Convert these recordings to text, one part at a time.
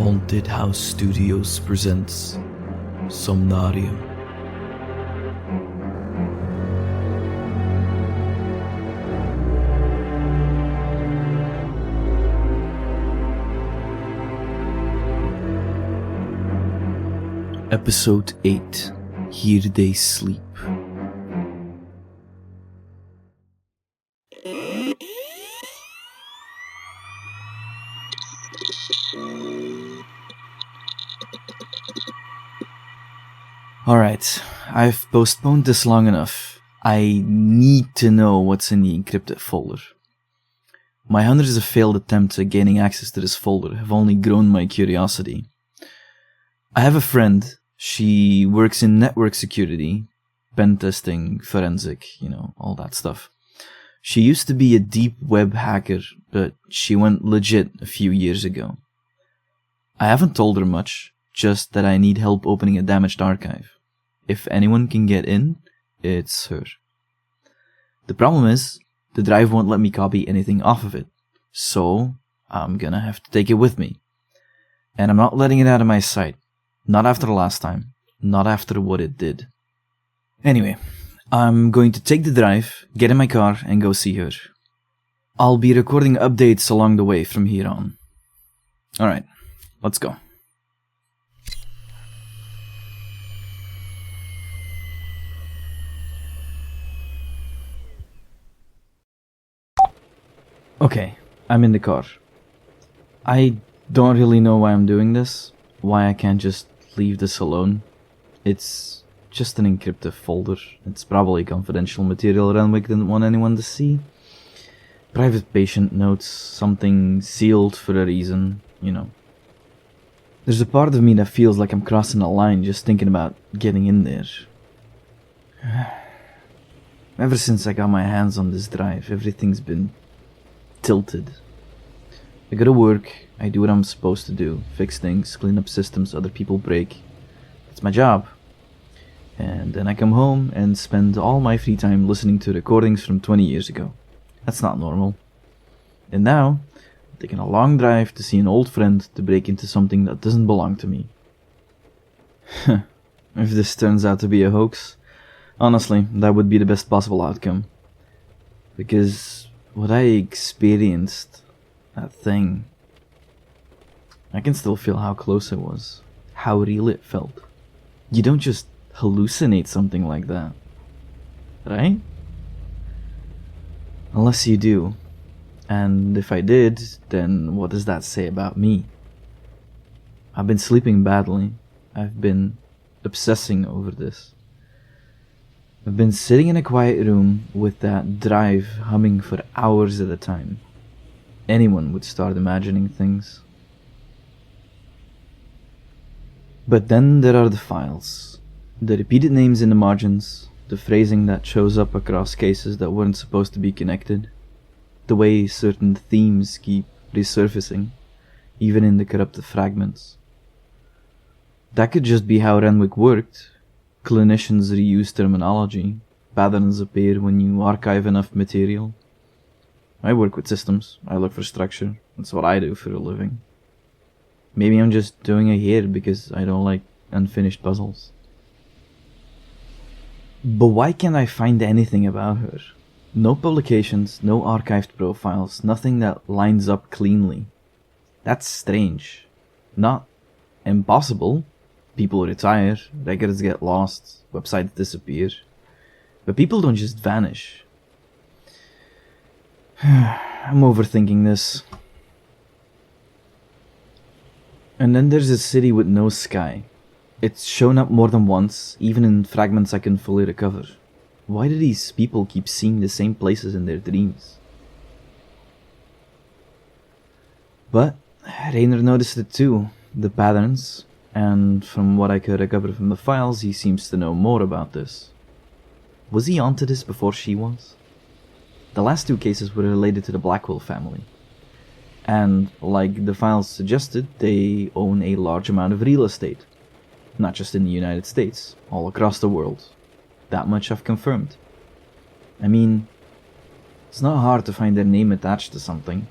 Haunted House Studios presents Somnarium. Episode 8. Here They Sleep. Alright, I've postponed this long enough. I need to know what's in the encrypted folder. My hundreds of failed attempts at gaining access to this folder have only grown my curiosity. I have a friend. She works in network security, pen testing, forensic, all that stuff. She used to be a deep web hacker, but she went legit a few years ago. I haven't told her much, just that I need help opening a damaged archive. If anyone can get in, it's her. The problem is, the drive won't let me copy anything off of it, so I'm gonna have to take it with me. And I'm not letting it out of my sight. Not after last time. Not after what it did. Anyway, I'm going to take the drive, get in my car, and go see her. I'll be recording updates along the way from here on. Alright, let's go. Okay, I'm in the car. I don't really know why I'm doing this. Why I can't just leave this alone. It's just an encrypted folder. It's probably confidential material Renwyck didn't want anyone to see. Private patient notes, something sealed for a reason, There's a part of me that feels like I'm crossing a line just thinking about getting in there. Ever since I got my hands on this drive, everything's been tilted. I go to work, I do what I'm supposed to do, fix things, clean up systems other people break. It's my job. And then I come home and spend all my free time listening to recordings from 20 years ago. That's not normal. And now, I'm taking a long drive to see an old friend to break into something that doesn't belong to me. If this turns out to be a hoax, honestly, that would be the best possible outcome. Because what I experienced, that thing, I can still feel how close it was, how real it felt. You don't just hallucinate something like that, right? Unless you do. And if I did, then what does that say about me? I've been sleeping badly. I've been obsessing over this. I've been sitting in a quiet room with that drive humming for hours at a time. Anyone would start imagining things. But then there are the files. The repeated names in the margins, the phrasing that shows up across cases that weren't supposed to be connected, the way certain themes keep resurfacing, even in the corrupted fragments. That could just be how Renwyck worked. Clinicians reuse terminology, patterns appear when you archive enough material. I work with systems, I look for structure, that's what I do for a living. Maybe I'm just doing it here because I don't like unfinished puzzles. But why can't I find anything about her? No publications, no archived profiles, nothing that lines up cleanly. That's strange. Not impossible. People retire, records get lost, websites disappear. But people don't just vanish. I'm overthinking this. And then there's a city with no sky. It's shown up more than once, even in fragments I can fully recover. Why do these people keep seeing the same places in their dreams? But Rainer noticed it too, the patterns, and from what I could recover from the files, he seems to know more about this. Was he onto this before she was? The last two cases were related to the Blackwell family. And, like the files suggested, they own a large amount of real estate. Not just in the United States, all across the world. That much I've confirmed. I mean, it's not hard to find their name attached to something.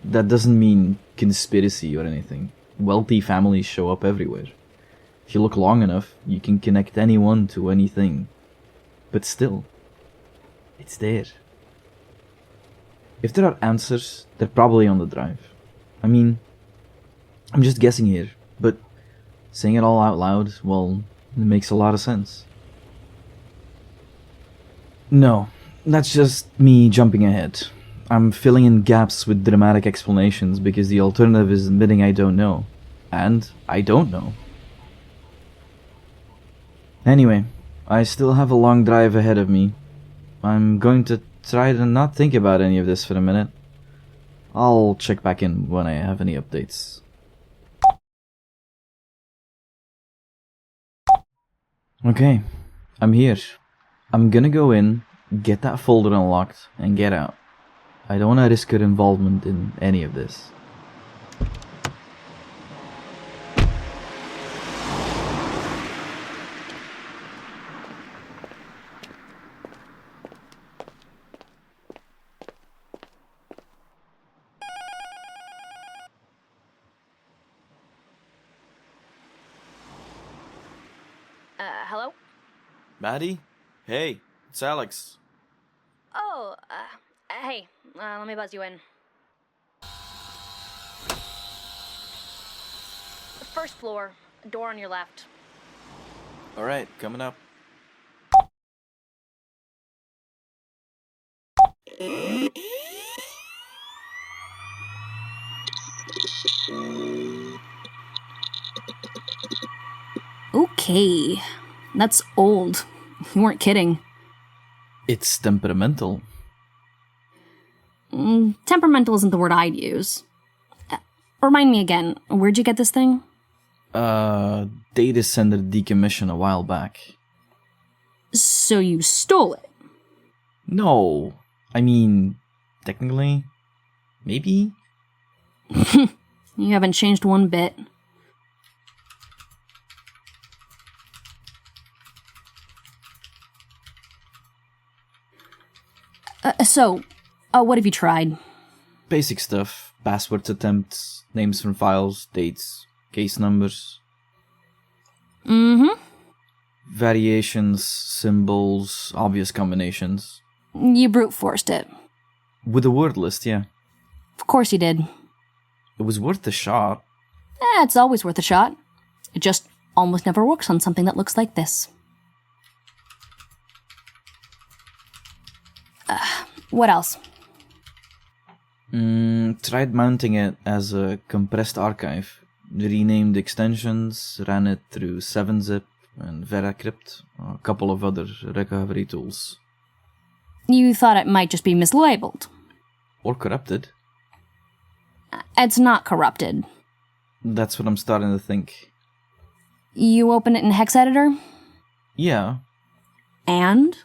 that doesn't mean conspiracy or anything. Wealthy families show up everywhere. If you look long enough, you can connect anyone to anything. But still, it's there. If there are answers, they're probably on the drive. I mean, I'm just guessing here, but saying it all out loud, well, it makes a lot of sense. No, that's just me jumping ahead. I'm filling in gaps with dramatic explanations because the alternative is admitting I don't know. And I don't know. Anyway, I still have a long drive ahead of me. I'm going to try to not think about any of this for a minute. I'll check back in when I have any updates. Okay, I'm here. I'm gonna go in, get that folder unlocked, and get out. I don't want to risk her involvement in any of this. Hello? Maddy? Hey, it's Alex. Oh, hey, let me buzz you in. First floor, door on your left. Alright, coming up. Okay, that's old. You weren't kidding. It's temperamental. Temperamental isn't the word I'd use. Remind me again, where'd you get this thing? Data center decommission a while back. So you stole it? No, I mean, technically, maybe? You haven't changed one bit. What have you tried? Basic stuff. Passwords attempts, names from files, dates, case numbers. Mm-hmm. Variations, symbols, obvious combinations. You brute forced it. With a word list, yeah. Of course you did. It was worth a shot. It's always worth a shot. It just almost never works on something that looks like this. What else? Tried mounting it as a compressed archive. Renamed extensions, ran it through 7-zip and VeraCrypt, a couple of other recovery tools. You thought it might just be mislabeled. Or corrupted. It's not corrupted. That's what I'm starting to think. You open it in hex editor? Yeah. And?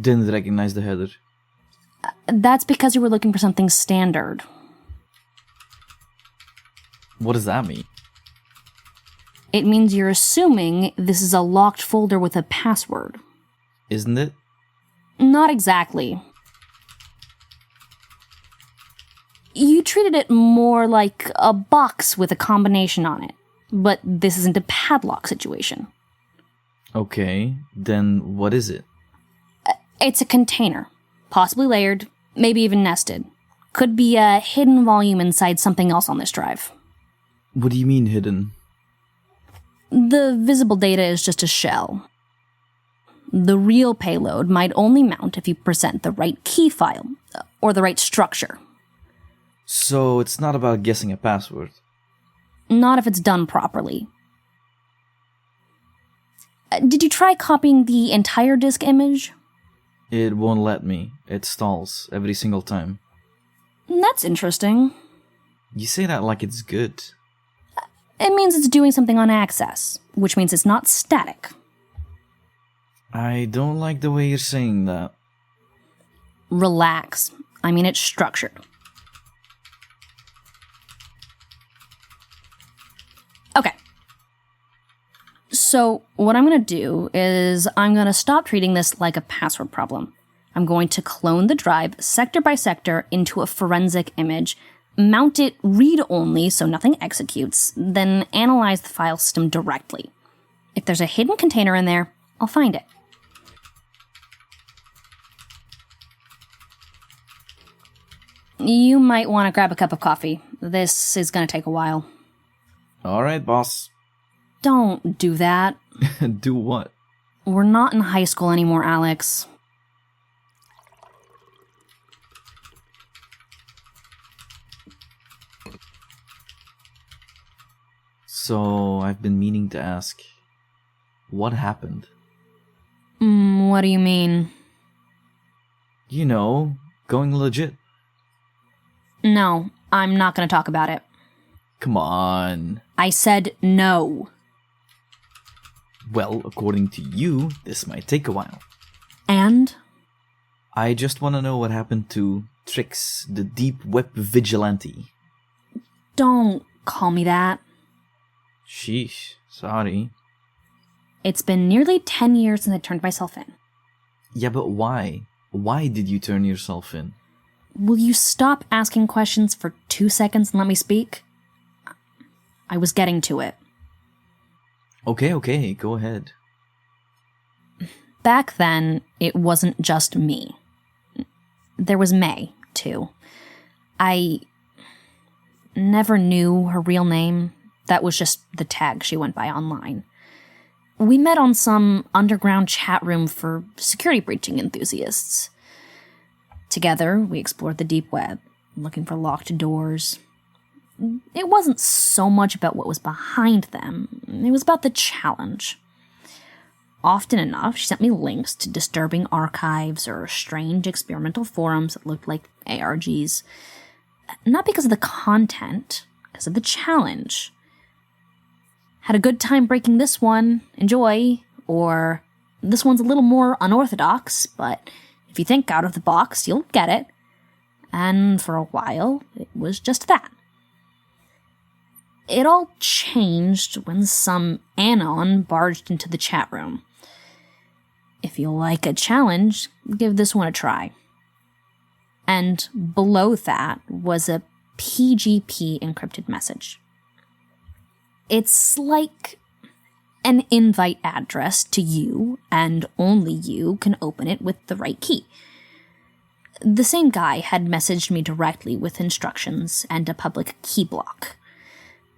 Didn't recognize the header. That's because you were looking for something standard. What does that mean? It means you're assuming this is a locked folder with a password. Isn't it? Not exactly. You treated it more like a box with a combination on it, but this isn't a padlock situation. Okay, then what is it? It's a container, possibly layered, maybe even nested. Could be a hidden volume inside something else on this drive. What do you mean hidden? The visible data is just a shell. The real payload might only mount if you present the right key file, or the right structure. So it's not about guessing a password? Not if it's done properly. Did you try copying the entire disk image? It won't let me. It stalls every single time. That's interesting. You say that like it's good. It means it's doing something on access, which means it's not static. I don't like the way you're saying that. Relax. I mean, it's structured. Okay. So, what I'm going to do is I'm going to stop treating this like a password problem. I'm going to clone the drive sector by sector into a forensic image, Mount it read-only so nothing executes, then analyze the file system directly. If there's a hidden container in there, I'll find it. You might want to grab a cup of coffee. This is going to take a while. All right, boss. Don't do that. Do what? We're not in high school anymore, Alex. So, I've been meaning to ask, what happened? What do you mean? You know, going legit. No, I'm not going to talk about it. Come on. I said no. Well, according to you, this might take a while. And? I just want to know what happened to Trix, the deep web vigilante. Don't call me that. Sheesh, sorry. It's been nearly 10 years since I turned myself in. Yeah, but why? Why did you turn yourself in? Will you stop asking questions for 2 seconds and let me speak? I was getting to it. Okay, go ahead. Back then, it wasn't just me. There was May, too. I never knew her real name. That was just the tag she went by online. We met on some underground chat room for security breaching enthusiasts. Together, we explored the deep web, looking for locked doors. It wasn't so much about what was behind them. It was about the challenge. Often enough, she sent me links to disturbing archives or strange experimental forums that looked like ARGs. Not because of the content, because of the challenge. Had a good time breaking this one, enjoy, or this one's a little more unorthodox, but if you think out of the box, you'll get it. And for a while, it was just that. It all changed when some anon barged into the chat room. If you like a challenge, give this one a try. And below that was a PGP encrypted message. It's like an invite address to you, and only you can open it with the right key. The same guy had messaged me directly with instructions and a public key block.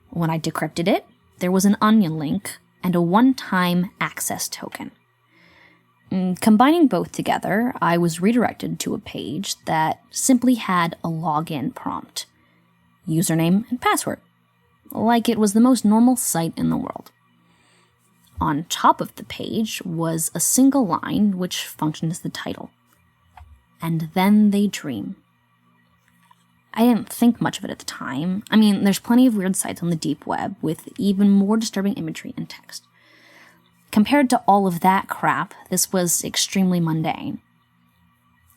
When I decrypted it, there was an onion link and a one-time access token. Combining both together, I was redirected to a page that simply had a login prompt. Username and password. Like it was the most normal site in the world. On top of the page was a single line which functioned as the title. And then they dream. I didn't think much of it at the time. I mean, there's plenty of weird sites on the deep web with even more disturbing imagery and text. Compared to all of that crap, this was extremely mundane.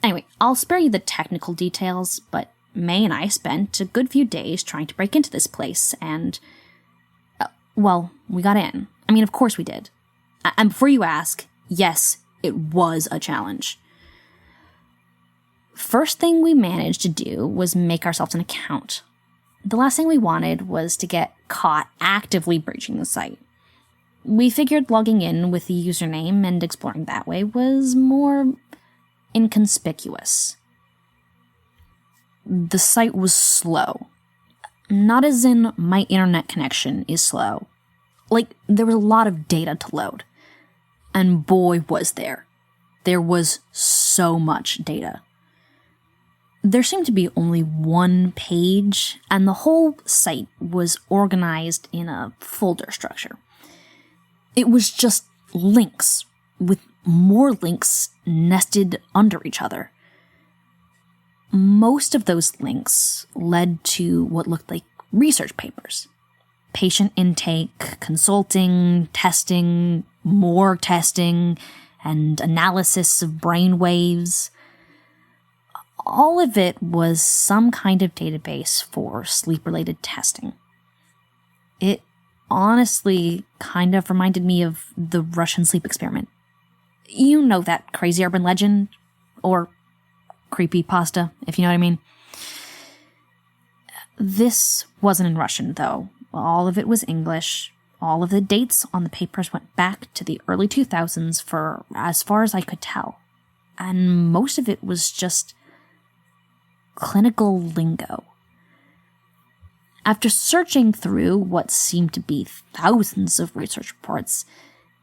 Anyway, I'll spare you the technical details, but May and I spent a good few days trying to break into this place, and well, we got in. I mean, of course we did. And before you ask, yes, it was a challenge. First thing we managed to do was make ourselves an account. The last thing we wanted was to get caught actively breaching the site. We figured logging in with the username and exploring that way was more inconspicuous. The site was slow. Not as in my internet connection is slow. Like, there was a lot of data to load. And boy, was there. There was so much data. There seemed to be only one page, and the whole site was organized in a folder structure. It was just links, with more links nested under each other. Most of those links led to what looked like research papers. Patient intake, consulting, testing, more testing, and analysis of brain waves. All of it was some kind of database for sleep-related testing. It honestly kind of reminded me of the Russian sleep experiment. You know that crazy urban legend? Or creepypasta, if you know what I mean. This wasn't in Russian, though. All of it was English. All of the dates on the papers went back to the early 2000s for as far as I could tell. And most of it was just clinical lingo. After searching through what seemed to be thousands of research reports,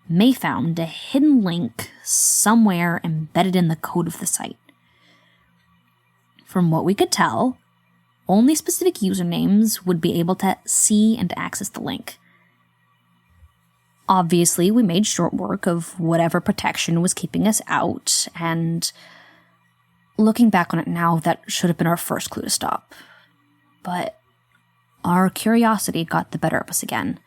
May found a hidden link somewhere embedded in the code of the site. From what we could tell, only specific usernames would be able to see and access the link. Obviously, we made short work of whatever protection was keeping us out, and looking back on it now, that should have been our first clue to stop. But our curiosity got the better of us again.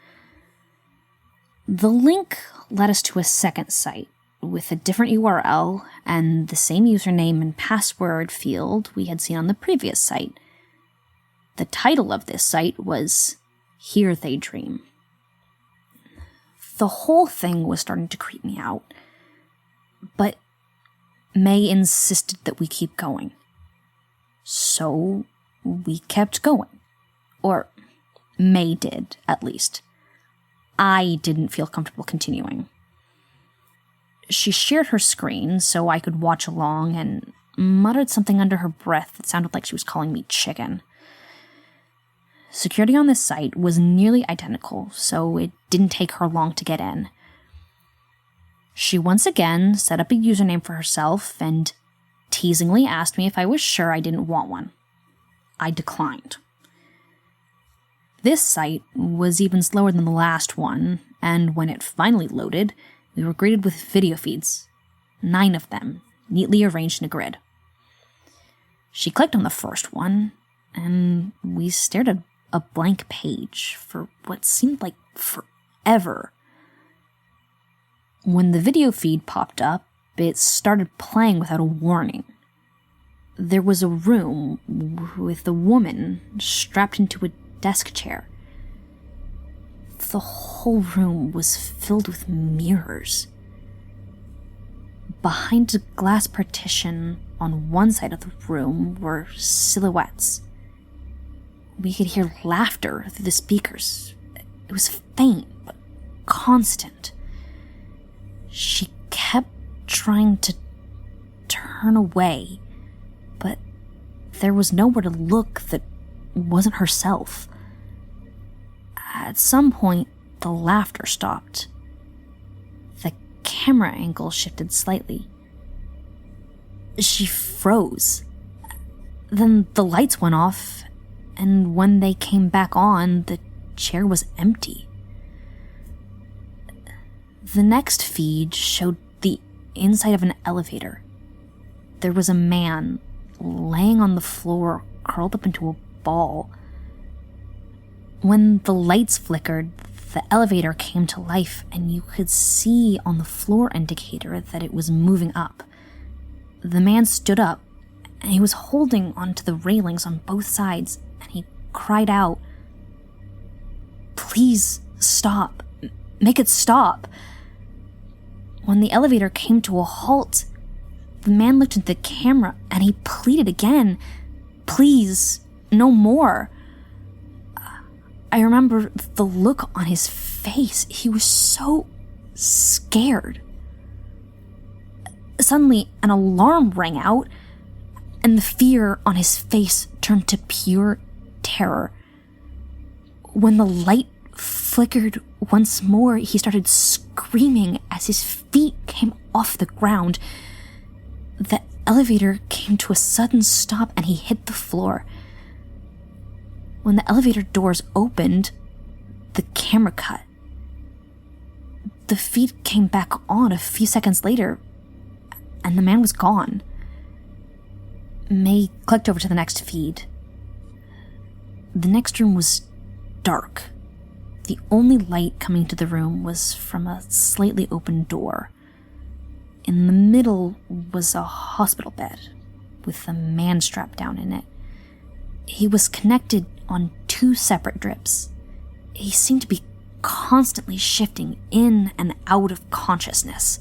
The link led us to a second site with a different URL and the same username and password field we had seen on the previous site. The title of this site was Here They Dream. The whole thing was starting to creep me out, but May insisted that we keep going. So we kept going. Or May did, at least. I didn't feel comfortable continuing. She shared her screen so I could watch along and muttered something under her breath that sounded like she was calling me chicken. Security on this site was nearly identical, so it didn't take her long to get in. She once again set up a username for herself and teasingly asked me if I was sure I didn't want one. I declined. This site was even slower than the last one, and when it finally loaded, we were greeted with video feeds, 9 of them, neatly arranged in a grid. She clicked on the first one, and we stared at a blank page for what seemed like forever. When the video feed popped up, it started playing without a warning. There was a room with a woman strapped into a desk chair. The whole room was filled with mirrors. Behind a glass partition on one side of the room were silhouettes. We could hear laughter through the speakers. It was faint, but constant. She kept trying to turn away, but there was nowhere to look that wasn't herself. At some point, the laughter stopped. The camera angle shifted slightly. She froze. Then the lights went off, and when they came back on, the chair was empty. The next feed showed the inside of an elevator. There was a man laying on the floor, curled up into a ball. When the lights flickered, the elevator came to life, and you could see on the floor indicator that it was moving up. The man stood up, and he was holding onto the railings on both sides, and he cried out, "Please stop. Make it stop." When the elevator came to a halt, the man looked at the camera, and he pleaded again, "Please, no more." I remember the look on his face. He was so scared. Suddenly, an alarm rang out, and the fear on his face turned to pure terror. When the light flickered once more, he started screaming as his feet came off the ground. The elevator came to a sudden stop, and he hit the floor. When the elevator doors opened, the camera cut. The feed came back on a few seconds later, and the man was gone. May clicked over to the next feed. The next room was dark. The only light coming to the room was from a slightly open door. In the middle was a hospital bed, with a man strapped down in it. He was connected on 2 separate drips. He seemed to be constantly shifting in and out of consciousness.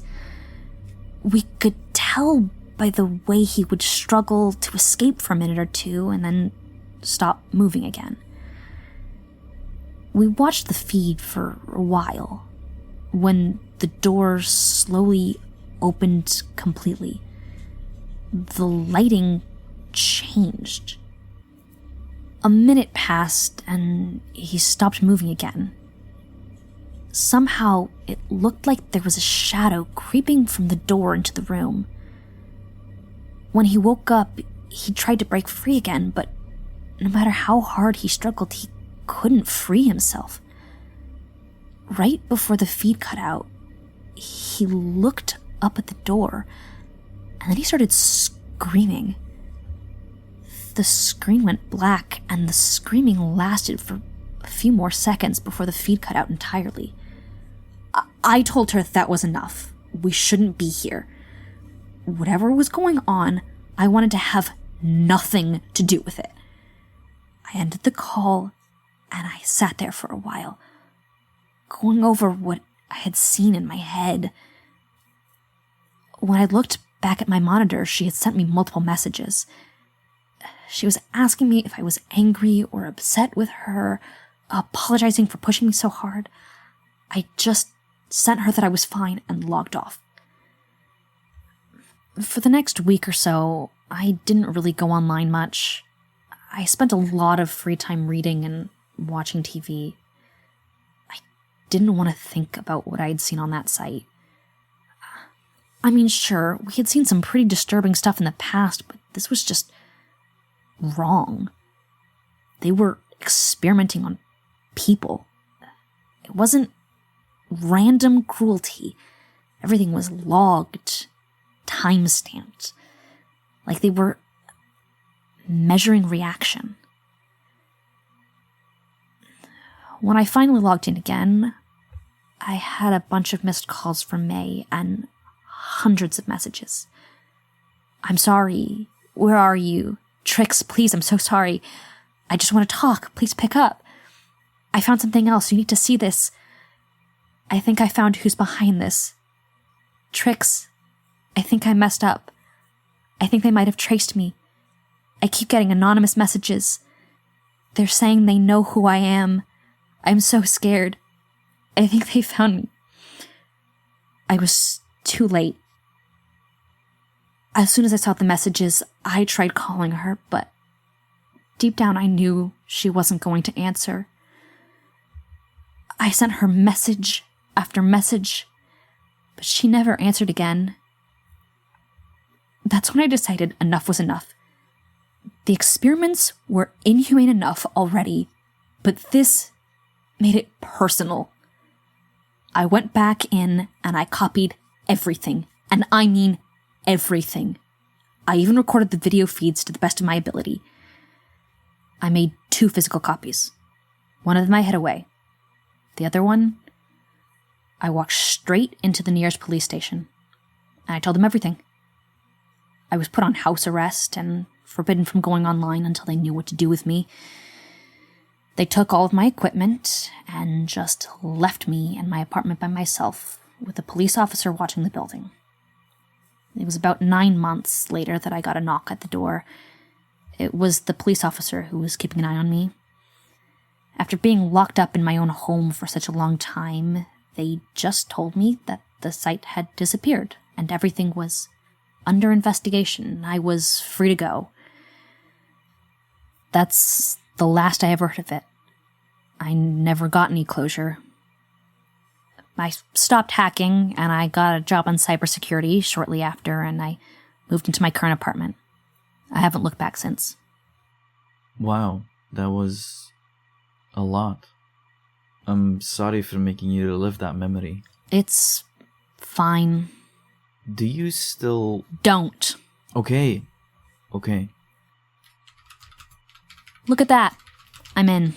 We could tell by the way he would struggle to escape for a minute or two and then stop moving again. We watched the feed for a while. When the door slowly opened completely, the lighting changed. A minute passed and he stopped moving again. Somehow, it looked like there was a shadow creeping from the door into the room. When he woke up, he tried to break free again, but no matter how hard he struggled, he couldn't free himself. Right before the feed cut out, he looked up at the door, and then he started screaming. The screen went black, and the screaming lasted for a few more seconds before the feed cut out entirely. I told her that was enough. We shouldn't be here. Whatever was going on, I wanted to have nothing to do with it. I ended the call, and I sat there for a while, going over what I had seen in my head. When I looked back at my monitor, she had sent me multiple messages. She was asking me if I was angry or upset with her, apologizing for pushing me so hard. I just sent her that I was fine and logged off. For the next week or so, I didn't really go online much. I spent a lot of free time reading and watching TV. I didn't want to think about what I had seen on that site. I mean, sure, we had seen some pretty disturbing stuff in the past, but this was just wrong. They were experimenting on people. It wasn't random cruelty. Everything was logged, time-stamped. Like they were measuring reaction. When I finally logged in again, I had a bunch of missed calls from May and hundreds of messages. I'm sorry. Where are you? Trix, please, I'm so sorry. I just want to talk. Please pick up. I found something else. You need to see this. I think I found who's behind this. Trix, I think I messed up. I think they might have traced me. I keep getting anonymous messages. They're saying they know who I am. I'm so scared. I think they found me. I was too late. As soon as I saw the messages, I tried calling her, but deep down I knew she wasn't going to answer. I sent her message after message, but she never answered again. That's when I decided enough was enough. The experiments were inhumane enough already, but this made it personal. I went back in and I copied everything, and I mean everything. I even recorded the video feeds to the best of my ability. I made 2 physical copies. One of them I hid away. The other one, I walked straight into the nearest police station, and I told them everything. I was put on house arrest and forbidden from going online until they knew what to do with me. They took all of my equipment and just left me in my apartment by myself with a police officer watching the building. It was about 9 months later that I got a knock at the door. It was the police officer who was keeping an eye on me. After being locked up in my own home for such a long time, they just told me that the site had disappeared and everything was under investigation. I was free to go. That's the last I ever heard of it. I never got any closure. I stopped hacking, and I got a job in cybersecurity shortly after, and I moved into my current apartment. I haven't looked back since. Wow, that was a lot. I'm sorry for making you relive that memory. It's fine. Do you still... Don't. Okay. Look at that. I'm in.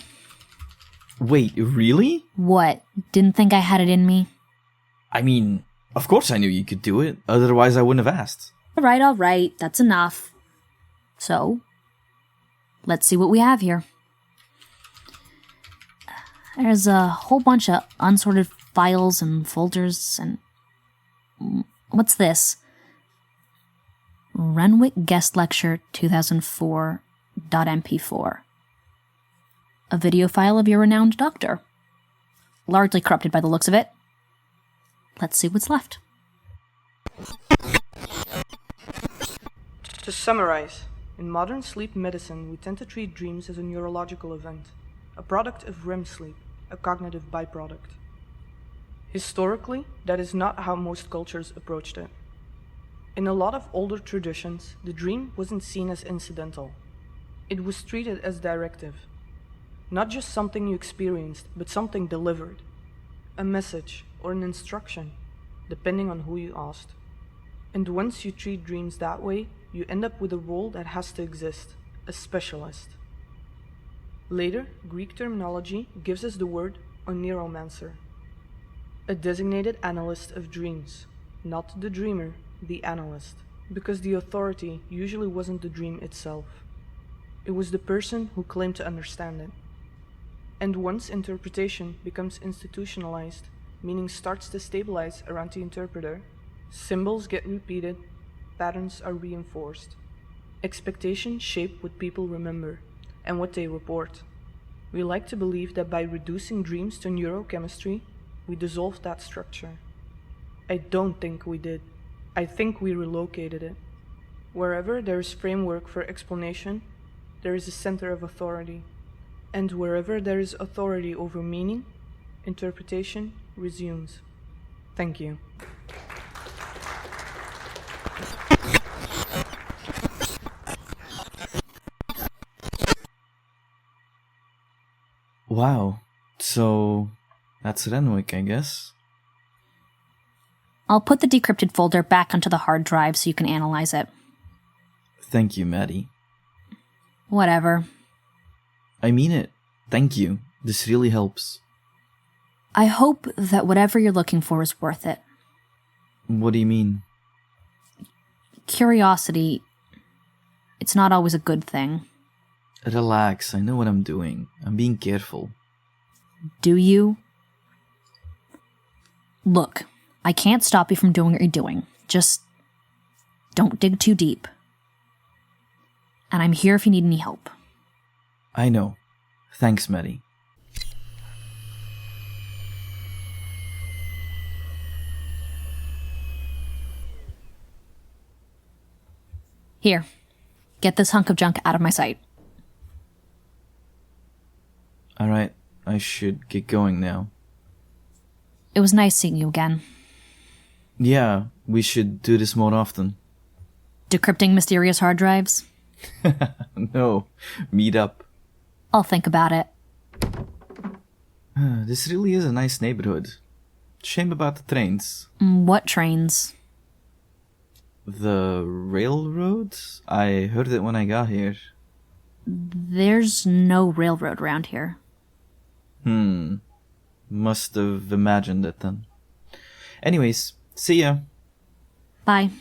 Wait, really? What? Didn't think I had it in me? I mean, of course I knew you could do it. Otherwise I wouldn't have asked. All right. That's enough. So, let's see what we have here. There's a whole bunch of unsorted files and folders and... What's this? Renwyck Guest Lecture 2004.mp4. A video file of your renowned doctor. Largely corrupted by the looks of it. Let's see what's left. To summarize, in modern sleep medicine, we tend to treat dreams as a neurological event, a product of REM sleep, a cognitive byproduct. Historically, that is not how most cultures approached it. In a lot of older traditions, the dream wasn't seen as incidental. It was treated as directive. Not just something you experienced, but something delivered. A message or an instruction, depending on who you asked. And once you treat dreams that way, you end up with a role that has to exist, a specialist. Later, Greek terminology gives us the word oniromancer, a designated analyst of dreams, not the dreamer, the analyst, because the authority usually wasn't the dream itself. It was the person who claimed to understand it. And once interpretation becomes institutionalized, meaning starts to stabilize around the interpreter, symbols get repeated, patterns are reinforced. Expectations shape what people remember and what they report. We like to believe that by reducing dreams to neurochemistry, we dissolved that structure. I don't think we did. I think we relocated it. Wherever there is framework for explanation, there is a center of authority. And wherever there is authority over meaning, interpretation resumes. Thank you. Wow. So, that's Renwyck, I guess. I'll put the decrypted folder back onto the hard drive so you can analyze it. Thank you, Maddy. Whatever. I mean it. Thank you. This really helps. I hope that whatever you're looking for is worth it. What do you mean? Curiosity, it's not always a good thing. Relax, I know what I'm doing. I'm being careful. Do you? Look, I can't stop you from doing what you're doing. Just don't dig too deep. And I'm here if you need any help. I know. Thanks, Maddy. Here, get this hunk of junk out of my sight. Alright, I should get going now. It was nice seeing you again. Yeah, we should do this more often. Decrypting mysterious hard drives? No, meet up. I'll think about it. This really is a nice neighborhood. Shame about the trains. What trains? The railroad? I heard it when I got here. There's no railroad around here. Must have imagined it then. Anyways, see ya. Bye.